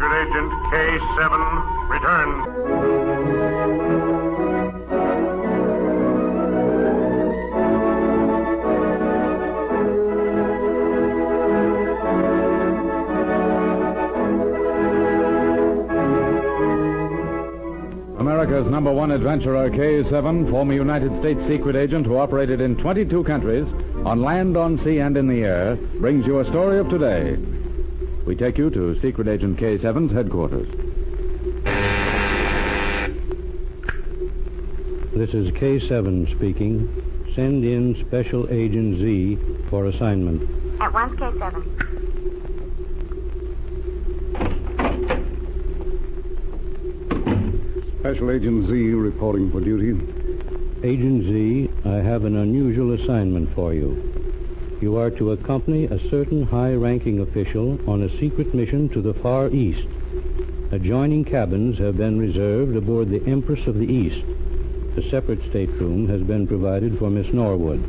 Secret Agent K7, return. America's #1 adventurer, K7, former United States secret agent who operated in 22 countries, on land, on sea, and in the air, brings you a story of today. We take you to Secret Agent K7's headquarters. This is K7 speaking. Send in Special Agent Z for assignment. At once, K7. Special Agent Z reporting for duty. Agent Z, I have an unusual assignment for you. You are to accompany a certain high-ranking official on a secret mission to the Far East. Adjoining cabins have been reserved aboard the Empress of the East. A separate stateroom has been provided for Miss Norwood.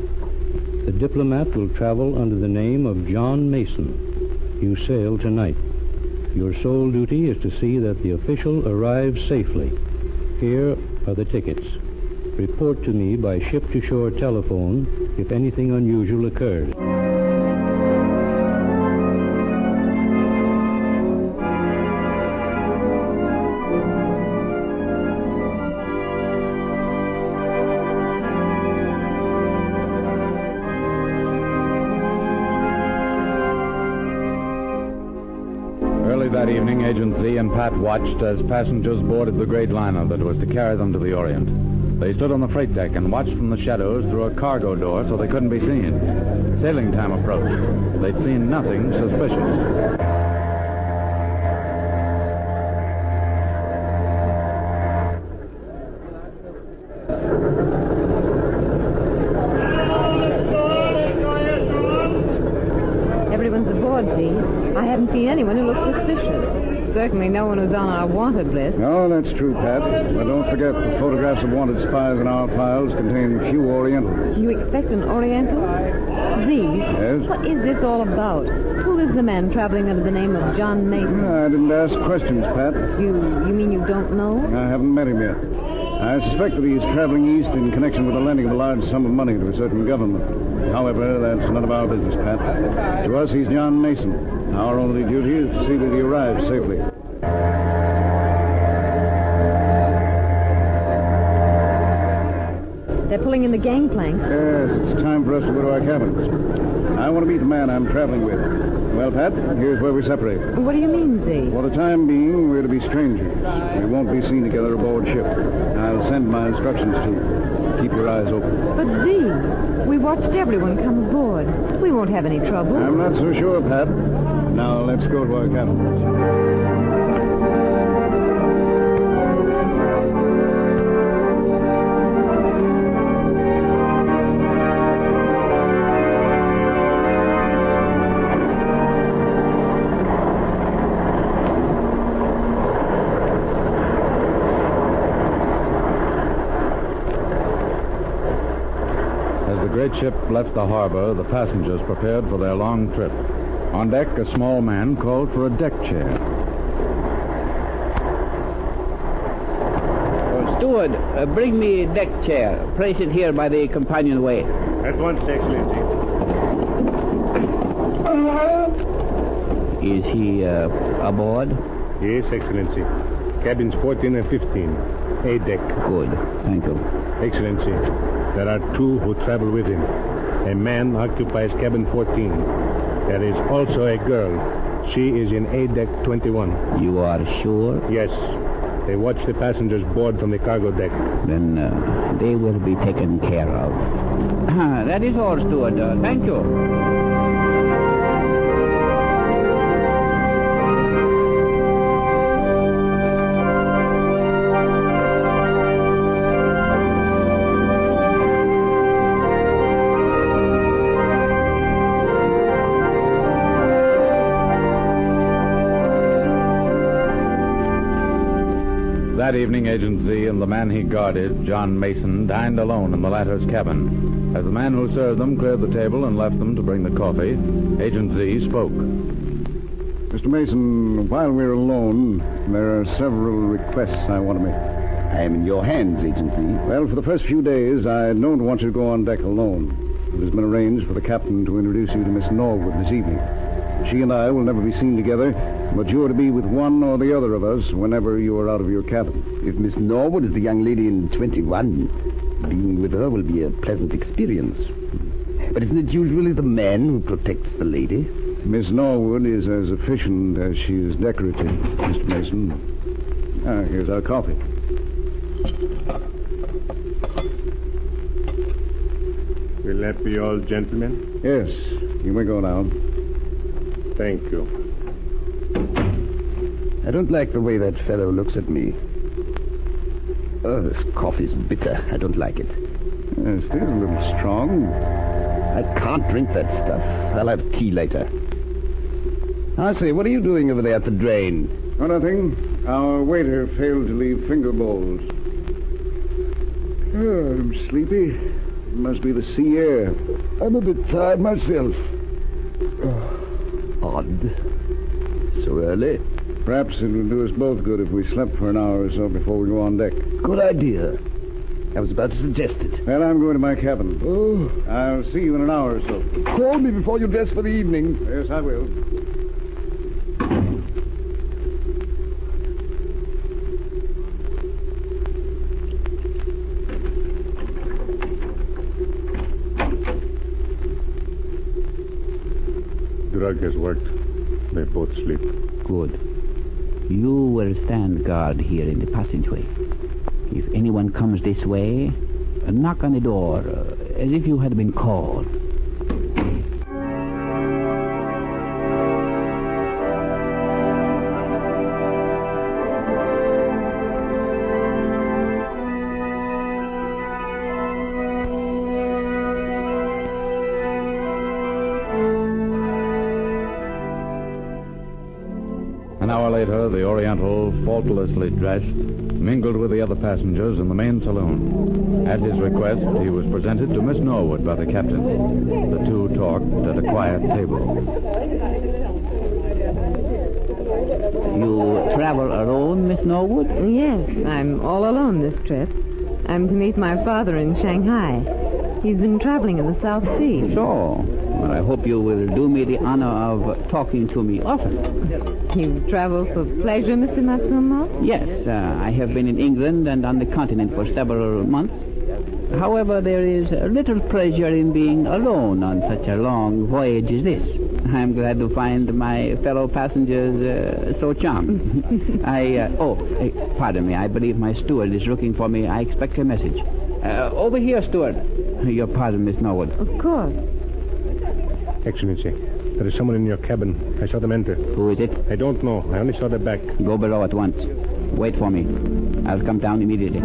The diplomat will travel under the name of John Mason. You sail tonight. Your sole duty is to see that the official arrives safely. Here are the tickets. Report to me by ship-to-shore telephone if anything unusual occurs. Early that evening, Agent Z and Pat watched as passengers boarded the great liner that was to carry them to the Orient. They stood on the freight deck and watched from the shadows through a cargo door so they couldn't be seen. Sailing time approached. They'd seen nothing suspicious. Everyone's aboard, Z. I haven't seen anyone who looks suspicious. Certainly no one who's on our wanted list. No, that's true, Pat. But don't forget the photographs of wanted spies in our files contain few Orientals. You expect an Oriental? Z, Yes? what is this all about? Who is the man traveling under the name of John Mason? I didn't ask questions, Pat. You mean you don't know? I haven't met him yet. I suspect that he's traveling east in connection with the lending of a large sum of money to a certain government. However, that's none of our business, Pat. To us, he's John Mason. Our only duty is to see that he arrives safely. They're pulling in the gangplank. Yes, it's time for us to go to our cabins. I want to meet the man I'm traveling with. Well, Pat, here's where we separate. What do you mean, Z? For the time being, we're to be strangers. We won't be seen together aboard ship. I'll send my instructions to you. Keep your eyes open. But Z, we watched everyone come aboard. We won't have any trouble. I'm not so sure, Pat. Now, let's go to our cabins. As the great ship left the harbor, the passengers prepared for their long trip. On deck, a small man called for a deck chair. Steward, bring me a deck chair. Place it here by the companionway. At once, Excellency. Is he aboard? Yes, Excellency. Cabins 14 and 15. A deck. Good. Thank you. Excellency, there are two who travel with him. A man occupies cabin 14. There is also a girl. She is in A deck 21. You are sure? Yes. They watch the passengers board from the cargo deck. Then they will be taken care of. That is all, Steward. Thank you. That evening, Agent Z and the man he guarded, John Mason, dined alone in the latter's cabin. As the man who served them cleared the table and left them to bring the coffee, Agent Z spoke. Mr. Mason, while we're alone, there are several requests I want to make. I am in your hands, Agent Z. Well, for the first few days, I don't want you to go on deck alone. It has been arranged for the captain to introduce you to Miss Norwood this evening. She and I will never be seen together, but you are to be with one or the other of us whenever you are out of your cabin. If Miss Norwood is the young lady in 21, being with her will be a pleasant experience. But isn't it usually the man who protects the lady? Miss Norwood is as efficient as she is decorative, Mr. Mason. Here's our coffee. Will that be all, gentlemen? Yes, you may go now. Thank you. I don't like the way that fellow looks at me. Oh, this coffee's bitter. I don't like it. Yes, it is a little strong. I can't drink that stuff. I'll have tea later. I say, what are you doing over there at the drain? Oh, nothing. Our waiter failed to leave finger bowls. Oh, I'm sleepy. It must be the sea air. I'm a bit tired myself. Odd. So early. Perhaps it would do us both good if we slept for an hour or so before we go on deck. Good idea. I was about to suggest it. Well, I'm going to my cabin. Oh, I'll see you in an hour or so. call me before you dress for the evening. Yes, I will. Drug has worked. They both sleep. Good. You will stand guard here in the passageway. If anyone comes this way, knock on the door as if you had been called. An hour later, the Oriental, faultlessly dressed, mingled with the other passengers in the main saloon. At his request, he was presented to Miss Norwood by the captain. The two talked at a quiet table. You travel alone, Miss Norwood? Yes, I'm all alone this trip. I'm to meet my father in Shanghai. He's been traveling in the South Sea. So, well, I hope you will do me the honor of talking to me often. You travel for pleasure, Mr. Matsumoto? Yes, I have been in England and on the continent for several months. However, there is little pleasure in being alone on such a long voyage as this. I'm glad to find my fellow passengers so charming. Pardon me, I believe my steward is looking for me. I expect a message. Over here, steward. Your pardon, Miss Norwood. Of course. Excellency, there is someone in your cabin. I saw them enter. Who is it? I don't know. I only saw their back. Go below at once. Wait for me. I'll come down immediately.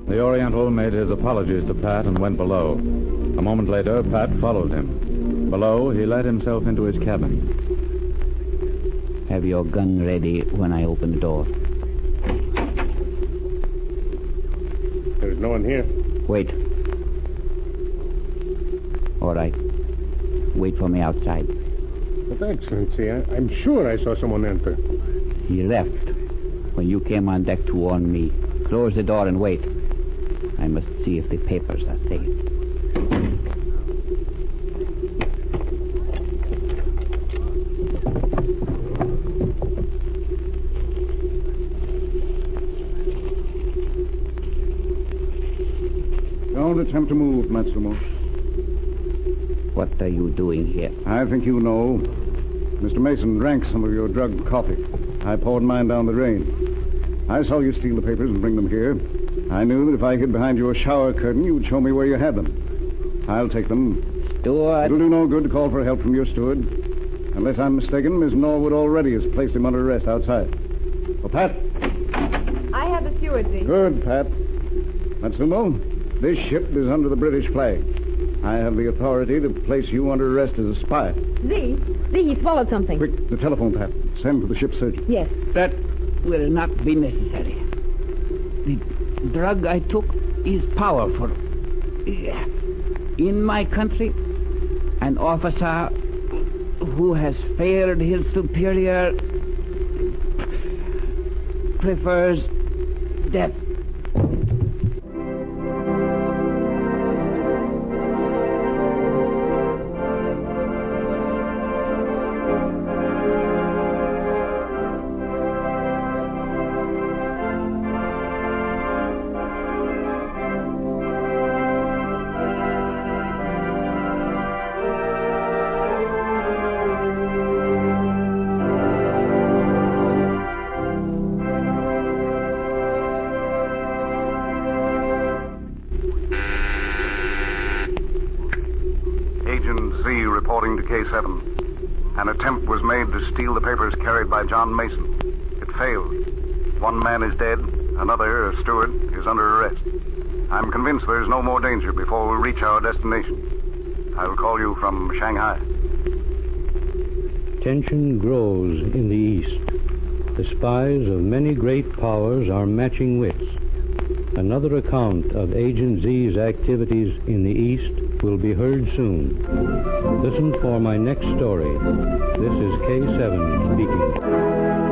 The Oriental made his apologies to Pat and went below. A moment later, Pat followed him. Below, he let himself into his cabin. Have your gun ready when I open the door. There is no one here. Wait. All right. Wait for me outside. But, Excellency, I'm sure I saw someone enter. He left when you came on deck to warn me. Close the door and wait. I must see if the papers are safe. Don't attempt to move, Matsumoto. What are you doing here? I think you know. Mr. Mason drank some of your drugged coffee. I poured mine down the drain. I saw you steal the papers and bring them here. I knew that if I hid behind your shower curtain, you would show me where you had them. I'll take them. Steward. It'll do no good to call for help from your steward. Unless I'm mistaken, Miss Norwood already has placed him under arrest outside. Well, Pat? I have the stewardcy. Good, Pat. Matsumo, this ship is under the British flag. I have the authority to place you under arrest as a spy. Z, he swallowed something. Quick, the telephone, Pat. Send for the ship's surgeon. Yes. That will not be necessary. The drug I took is powerful. In my country, an officer who has failed his superior prefers death. Agent Z reporting to K7. An attempt was made to steal the papers carried by John Mason. It failed. One man is dead. Another, a steward, is under arrest. I'm convinced there's no more danger before we reach our destination. I'll call you from Shanghai. Tension grows in the East. The spies of many great powers are matching wits. Another account of Agent Z's activities in the East will be heard soon. Listen for my next story. This is K7 speaking.